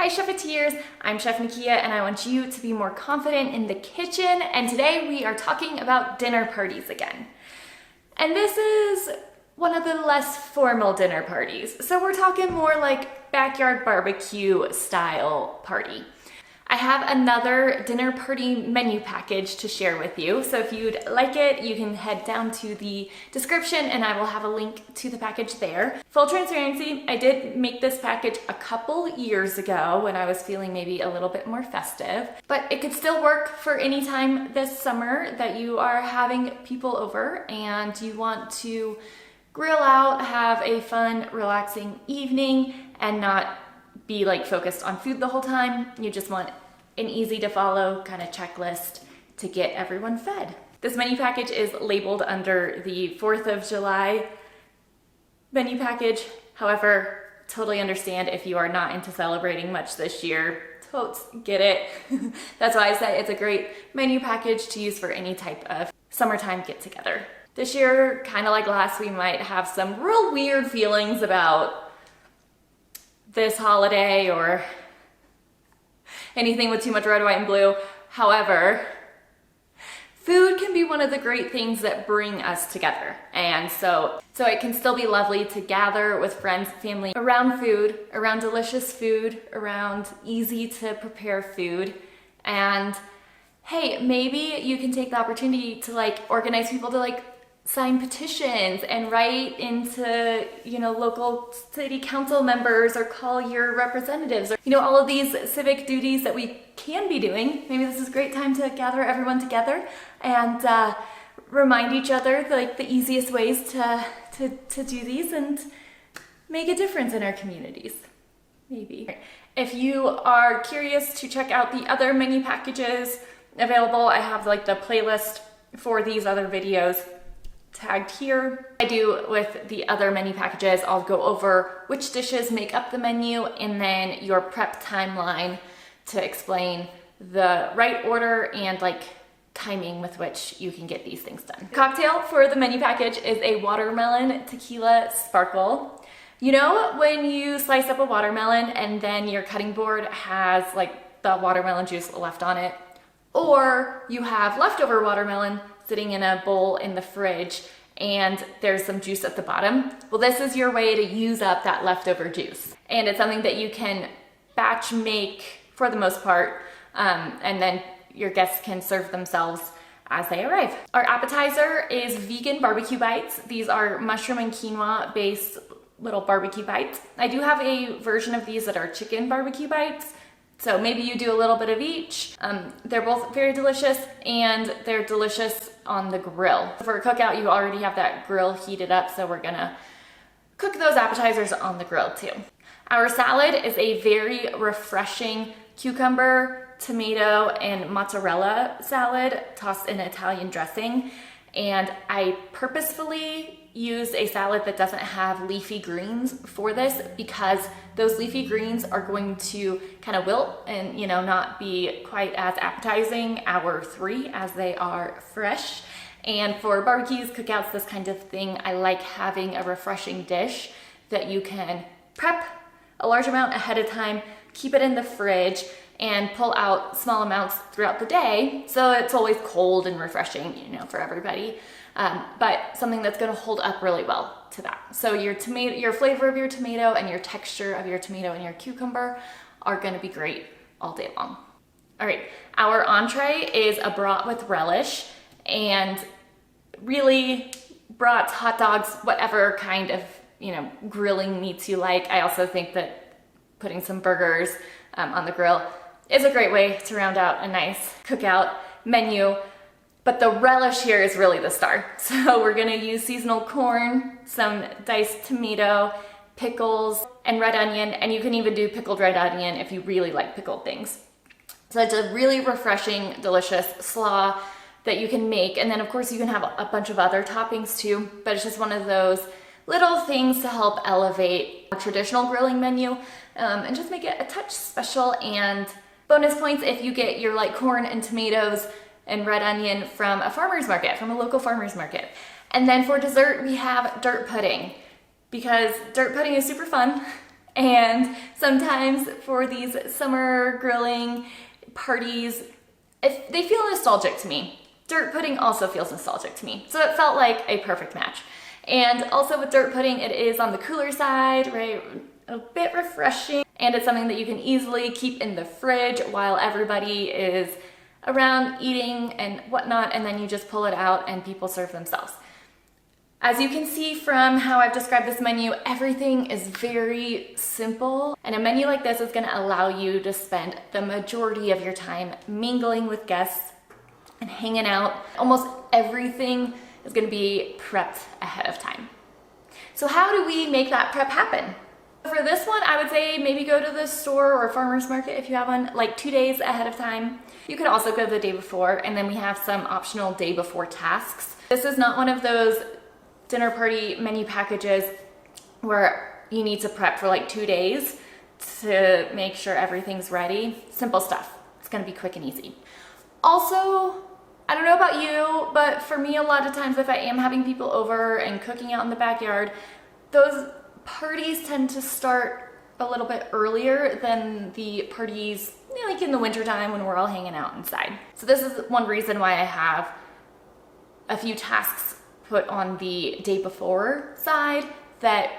Hi Chefeteers, I'm Chef Nakia and I want you to be more confident in the kitchen, and today we are talking about dinner parties again. And this is one of the less formal dinner parties. So we're talking more like backyard barbecue style party. I have another dinner party menu package to share with you. So if you'd like it, you can head down to the description and I will have a link to the package there. Full transparency, I did make this package a couple years ago when I was feeling maybe a little bit more festive, but it could still work for any time this summer that you are having people over and you want to grill out, have a fun, relaxing evening and not be like focused on food the whole time. You just want an easy to follow kind of checklist to get everyone fed. This menu package is labeled under the 4th of July menu package. However, totally understand if you are not into celebrating much this year. Totes get it. That's why I said it's a great menu package to use for any type of summertime get together. This year, kind of like last, we might have some real weird feelings about this holiday or anything with too much red, white, and blue. However, food can be one of the great things that bring us together. And so it can still be lovely to gather with friends, family, around food, around delicious food, around easy to prepare food. And hey, maybe you can take the opportunity to like organize people to like sign petitions and write into, local city council members or call your representatives or, all of these civic duties that we can be doing. Maybe this is a great time to gather everyone together and remind each other like the easiest ways to do these and make a difference in our communities. Maybe. If you are curious to check out the other menu packages available, I have like the playlist for these other videos tagged here. I do with the other menu packages, I'll go over which dishes make up the menu and then your prep timeline to explain the right order and like timing with which you can get these things done. The cocktail for the menu package is a watermelon tequila sparkle. You know when you slice up a watermelon and then your cutting board has like the watermelon juice left on it, or you have leftover watermelon sitting in a bowl in the fridge and there's some juice at the bottom. Well, this is your way to use up that leftover juice. And it's something that you can batch make for the most part, and then your guests can serve themselves as they arrive. Our appetizer is Vegan BBQ Bites. These are mushroom and quinoa based little barbecue bites. I do have a version of these that are chicken barbecue bites. So maybe you do a little bit of each. They're both very delicious and they're delicious on the grill. For a cookout, you already have that grill heated up, so we're gonna cook those appetizers on the grill too. Our salad is a very refreshing cucumber, tomato, and mozzarella salad tossed in Italian dressing. And I purposefully used a salad that doesn't have leafy greens for this because those leafy greens are going to kind of wilt and not be quite as appetizing hour 3 as they are fresh. And for barbecues, cookouts, this kind of thing, I like having a refreshing dish that you can prep a large amount ahead of time, keep it in the fridge, and pull out small amounts throughout the day so it's always cold and refreshing, for everybody. But something that's going to hold up really well to that. So your flavor of your tomato and your texture of your tomato and your cucumber are going to be great all day long. All right, our entree is a brat with relish, and really brats, hot dogs, whatever kind of grilling meats you like. I also think that putting some burgers on the grill is a great way to round out a nice cookout menu. But the relish here is really the star. So we're gonna use seasonal corn, some diced tomato, pickles, and red onion. And you can even do pickled red onion if you really like pickled things. So it's a really refreshing, delicious slaw that you can make. And then of course you can have a bunch of other toppings too, but it's just one of those little things to help elevate a traditional grilling menu and just make it a touch special. And bonus points if you get your like corn and tomatoes and red onion from a farmer's market, from a local farmer's market. And then for dessert, we have dirt pudding, because dirt pudding is super fun And sometimes for these summer grilling parties, if they feel nostalgic to me. Dirt pudding also feels nostalgic to me. So it felt like a perfect match. And also with dirt pudding, it is on the cooler side, right? A bit refreshing. And it's something that you can easily keep in the fridge while everybody is around eating and whatnot, and then you just pull it out and people serve themselves. As you can see from how I've described this menu, everything is very simple. And a menu like this is gonna allow you to spend the majority of your time mingling with guests and hanging out. Almost everything is gonna be prepped ahead of time. So how do we make that prep happen? For this one, I would say maybe go to the store or farmer's market if you have one, like 2 days ahead of time. You could also go the day before, and then we have some optional day before tasks. This is not one of those dinner party menu packages where you need to prep for like 2 days to make sure everything's ready. Simple stuff. It's gonna be quick and easy. Also, I don't know about you, but for me, a lot of times if I am having people over and cooking out in the backyard, those parties tend to start a little bit earlier than the parties like in the wintertime when we're all hanging out inside. So this is one reason why I have a few tasks put on the day before side that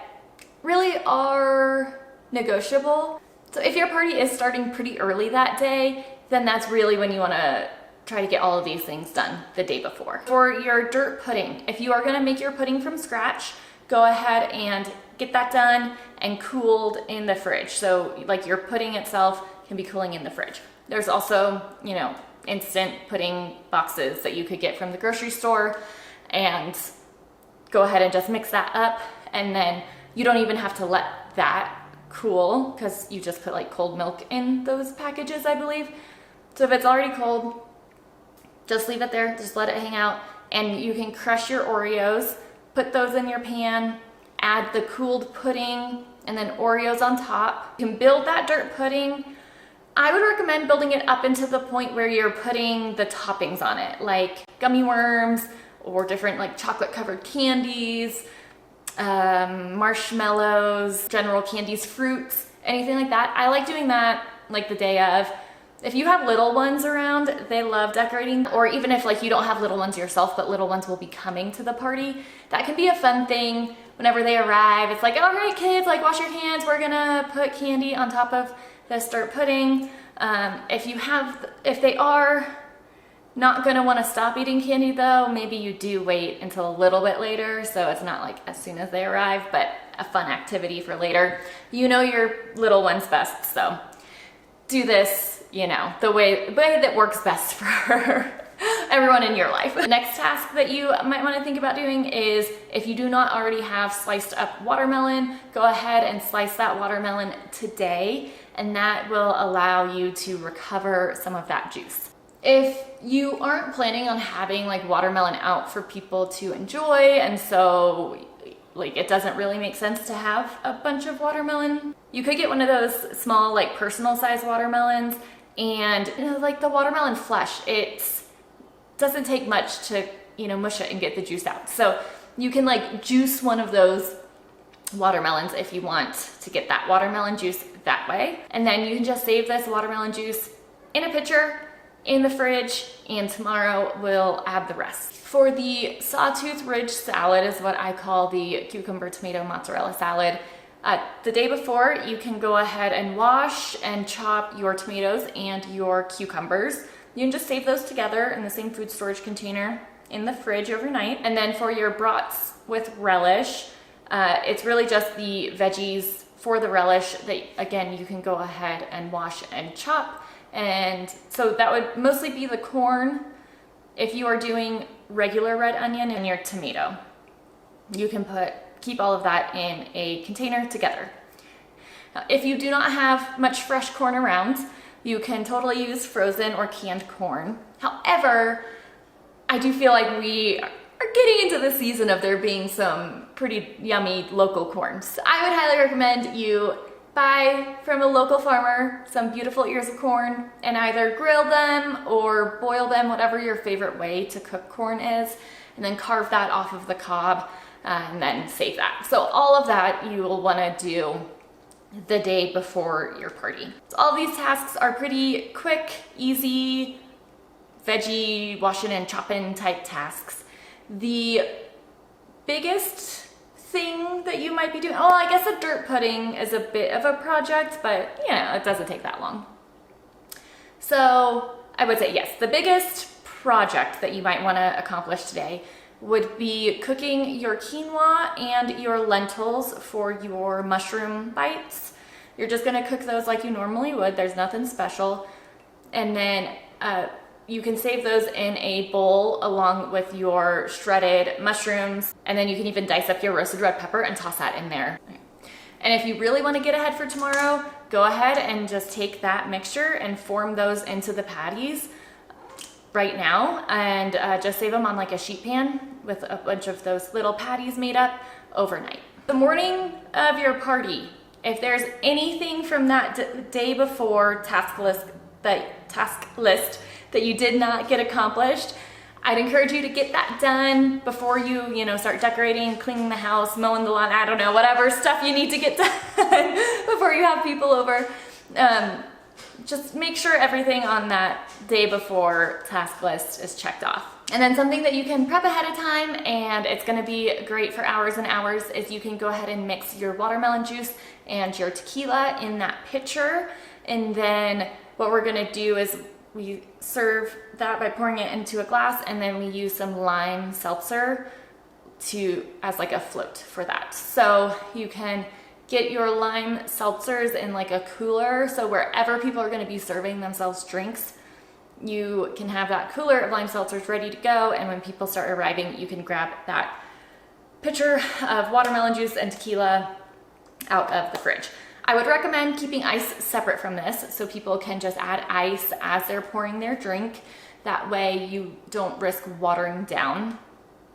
really are negotiable. So if your party is starting pretty early that day, then that's really when you want to try to get all of these things done the day before. For your dirt pudding, if you are going to make your pudding from scratch, go ahead and get that done and cooled in the fridge. So like your pudding itself can be cooling in the fridge. There's also, instant pudding boxes that you could get from the grocery store, and go ahead and just mix that up. And then you don't even have to let that cool because you just put like cold milk in those packages, I believe. So if it's already cold, just leave it there, just let it hang out, and you can crush your Oreos, put those in your pan, add the cooled pudding, and then Oreos on top. You can build that dirt pudding. I would recommend building it up into the point where you're putting the toppings on it, like gummy worms or different like chocolate covered candies, marshmallows, general candies, fruits, anything like that. I like doing that like the day of. If you have little ones around, they love decorating. Or even if like you don't have little ones yourself, but little ones will be coming to the party, that can be a fun thing whenever they arrive. It's like, all right, kids, like wash your hands. We're gonna put candy on top of this dirt pudding. If they are not gonna wanna stop eating candy though, maybe you do wait until a little bit later, so it's not like as soon as they arrive, but a fun activity for later. You know your little ones best, so do this, the way that works best for everyone in your life. The next task that you might want to think about doing is, if you do not already have sliced up watermelon, go ahead and slice that watermelon today, and that will allow you to recover some of that juice. If you aren't planning on having like watermelon out for people to enjoy, and so like it doesn't really make sense to have a bunch of watermelon, you could get one of those small like personal size watermelons, and like the watermelon flesh, it doesn't take much to mush it and get the juice out. So you can like juice one of those watermelons if you want to get that watermelon juice that way, and then you can just save this watermelon juice in a pitcher in the fridge, and tomorrow we'll add the rest. For the sawtooth ridge salad is what I call the cucumber tomato mozzarella salad. The day before, you can go ahead and wash and chop your tomatoes and your cucumbers. You can just save those together in the same food storage container in the fridge overnight. And then for your brats with relish, it's really just the veggies for the relish that, again, you can go ahead and wash and chop. And so that would mostly be the corn. If you are doing regular red onion and your tomato, you can keep all of that in a container together. Now, if you do not have much fresh corn around, you can totally use frozen or canned corn. However, I do feel like we are getting into the season of there being some pretty yummy local corn. So I would highly recommend you buy from a local farmer some beautiful ears of corn and either grill them or boil them, whatever your favorite way to cook corn is, and then carve that off of the cob and then save that. So all of that you will want to do the day before your party. So all these tasks are pretty quick, easy, veggie washing and chopping type tasks. The biggest thing that you might be doing, oh, I guess a dirt pudding is a bit of a project, but you know, it doesn't take that long. So I would say yes, the biggest project that you might want to accomplish today would be cooking your quinoa and your lentils for your mushroom bites. You're just gonna cook those like you normally would. There's nothing special. And then you can save those in a bowl along with your shredded mushrooms. And then you can even dice up your roasted red pepper and toss that in there. And if you really want to get ahead for tomorrow, go ahead and just take that mixture and form those into the patties right now, and just save them on like a sheet pan with a bunch of those little patties made up overnight. The morning of your party, if there's anything from that day before task list that you did not get accomplished, I'd encourage you to get that done before you start decorating, cleaning the house, mowing the lawn, I don't know, whatever stuff you need to get done before you have people over. Just make sure everything on that day before task list is checked off. And then something that you can prep ahead of time, and it's gonna be great for hours and hours, is you can go ahead and mix your watermelon juice and your tequila in that pitcher. And then what we're gonna do is we serve that by pouring it into a glass, and then we use some lime seltzer as like a float for that. So you can get your lime seltzers in like a cooler, so wherever people are going to be serving themselves drinks, you can have that cooler of lime seltzers ready to go, and when people start arriving, you can grab that pitcher of watermelon juice and tequila out of the fridge. I would recommend keeping ice separate from this, so people can just add ice as they're pouring their drink. That way you don't risk watering down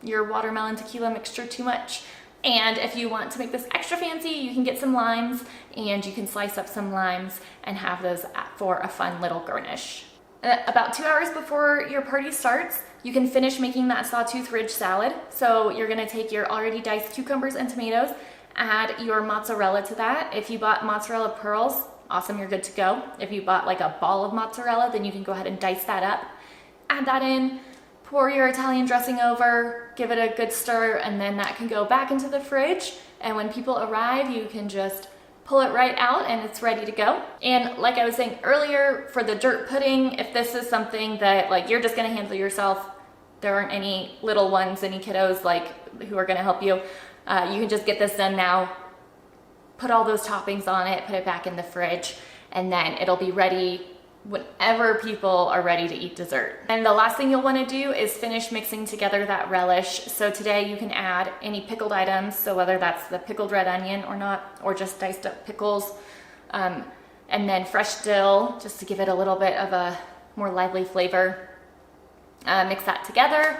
your watermelon tequila mixture too much. And if you want to make this extra fancy, you can get some limes, and you can slice up some limes and have those for a fun little garnish. About 2 hours before your party starts, you can finish making that sawtooth ridge salad. So you're gonna take your already diced cucumbers and tomatoes, add your mozzarella to that. If you bought mozzarella pearls, awesome, you're good to go. If you bought like a ball of mozzarella, then you can go ahead and dice that up, add that in, pour your Italian dressing over, give it a good stir, and then that can go back into the fridge. And when people arrive, you can just pull it right out and it's ready to go. And like I was saying earlier, for the dirt pudding, if this is something that like you're just gonna handle yourself, there aren't any little ones, any kiddos like who are gonna help you, you can just get this done now, put all those toppings on it, put it back in the fridge, and then it'll be ready whenever people are ready to eat dessert. And the last thing you'll want to do is finish mixing together that relish. So today you can add any pickled items, so whether that's the pickled red onion or not, or just diced up pickles, and then fresh dill, just to give it a little bit of a more lively flavor. Mix that together,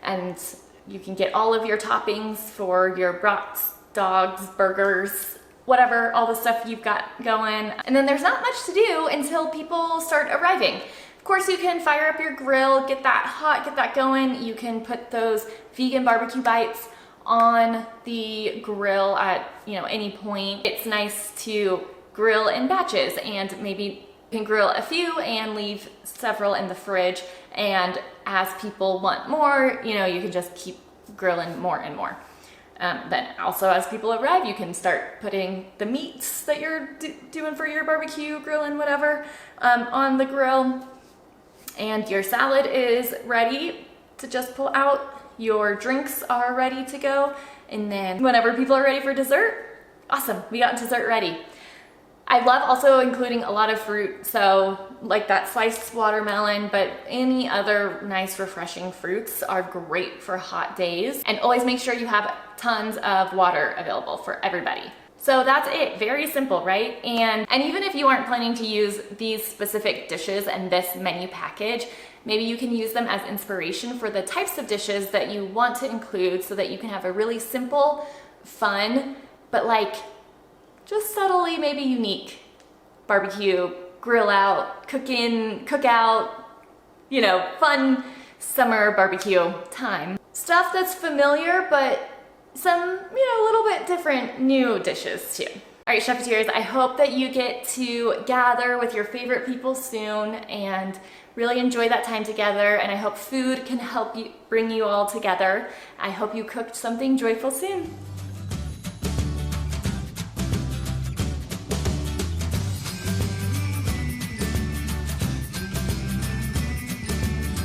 and you can get all of your toppings for your brats, dogs, burgers, whatever, all the stuff you've got going. And then there's not much to do until people start arriving. Of course, you can fire up your grill, get that hot, get that going. You can put those vegan barbecue bites on the grill at any point. It's nice to grill in batches, and maybe you can grill a few and leave several in the fridge. And as people want more, you can just keep grilling more and more. Then also as people arrive, you can start putting the meats that you're doing for your barbecue, grilling, whatever, on the grill. And your salad is ready to just pull out. Your drinks are ready to go. And then whenever people are ready for dessert, awesome, we got dessert ready. I love also including a lot of fruit, so like that sliced watermelon, but any other nice refreshing fruits are great for hot days. And always make sure you have tons of water available for everybody. So that's it, very simple, right? And even if you aren't planning to use these specific dishes and this menu package, maybe you can use them as inspiration for the types of dishes that you want to include, so that you can have a really simple, fun, but like just subtly maybe unique barbecue, grill out, cookout, fun summer barbecue time. Stuff that's familiar, but some, a little bit different new dishes too. All right, Chefeteers, I hope that you get to gather with your favorite people soon and really enjoy that time together, and I hope food can help you bring you all together. I hope you cooked something joyful soon.